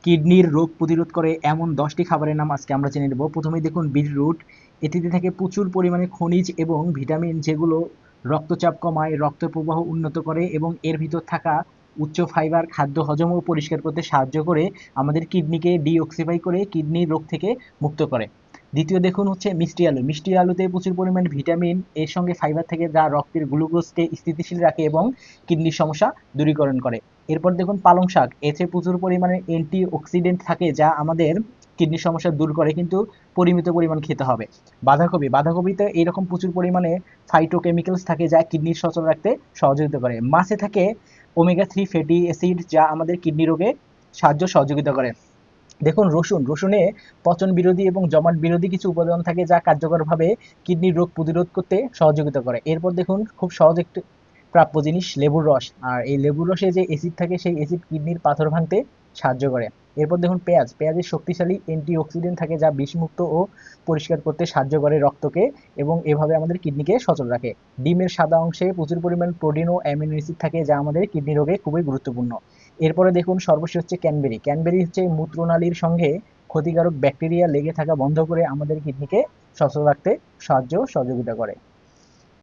কিডনির রোগ প্রতিরোধ করে এমন 10টি খাবারের নাম আজকে আমরা জেনে নেব। প্রথমেই দেখুন বিটরুট। এটিতে থাকে প্রচুর পরিমাণে খনিজ এবং ভিটামিন, যেগুলো রক্তচাপ কমায়, রক্ত প্রবাহ উন্নত করে এবং এর ভিতর থাকা উচ্চ ফাইবার খাদ্য হজম ও পরিষ্কার করতে সাহায্য করে আমাদের কিডনিকে ডিঅক্সিফাই করে কিডনির রোগ থেকে মুক্ত করে। দ্বিতীয় দেখুন হচ্ছে মিষ্টি আলু। মিষ্টি আলুতে প্রচুর পরিমাণে ভিটামিন এর সঙ্গে ফাইবার থেকে, যা রক্তের গ্লুকোজকে স্থিতিশীল রাখে এবং কিডনির সমস্যা দূরীকরণ করে। এরপর দেখুন পালং শাক। এতে প্রচুর পরিমাণে অ্যান্টি অক্সিডেন্ট থাকে, যা আমাদের কিডনির সমস্যা দূর করে, কিন্তু পরিমিত পরিমাণ খেতে হবে। বাঁধাকপি। বাঁধাকপিতে এইরকম প্রচুর পরিমাণে ফাইটোকেমিক্যালস থাকে, যা কিডনির সচল রাখতে সহযোগিতা করে। মাছে থাকে ওমেগা 3 ফ্যাটি অ্যাসিড, যা আমাদের কিডনি রোগে সহযোগিতা করে। দেখুন রসুন। রসুনে পচন বিরোধী এবং জমাট বিরোধী কিছু উপাদান থাকে, যা কার্যকরভাবে কিডনির রোগ প্রতিরোধ করতে সহযোগিতা করে। এরপর দেখুন খুব সহজ একটি প্রাপ্য জিনিস, লেবুর রস। আর এই লেবুর রসে যে অ্যাসিড থাকে, সেই অ্যাসিড কিডনির পাথর ভাঙতে সাহায্য করে। এরপর দেখুন পেঁয়াজ। পেঁয়াজের শক্তিশালী অ্যান্টিঅক্সিডেন্ট থাকে, যা বিষমুক্ত ও পরিষ্কার করতে সাহায্য করে রক্তকে, এবং এভাবে আমাদের কিডনিকে সচল রাখে। ডিমের সাদা অংশে প্রচুর পরিমাণ প্রোটিন ও অ্যামিনো অ্যাসিড থাকে, যা আমাদের কিডনি রোগে খুবই গুরুত্বপূর্ণ। এরপরে দেখুন সর্বশেষ হচ্ছে ক্যানবেরি। ক্যানবেরি হচ্ছে মূত্রনালীর সঙ্গে ক্ষতিকারক ব্যাকটেরিয়া লেগে থাকা বন্ধ করে আমাদের কিডনিকে সচল রাখতে সহযোগিতা করে।